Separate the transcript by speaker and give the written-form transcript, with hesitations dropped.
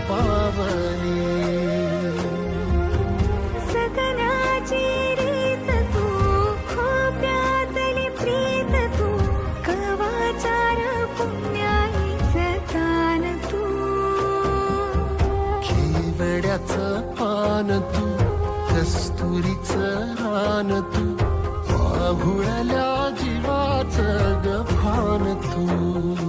Speaker 1: पावली
Speaker 2: सगनाची रीत तू खोप्यातली प्रीत तू कवाचार पुण्याईचं तान तू
Speaker 1: केवड्याचं पान तू कस्तुरीचं रान तू आघुळल्या जीवाचं गभान तू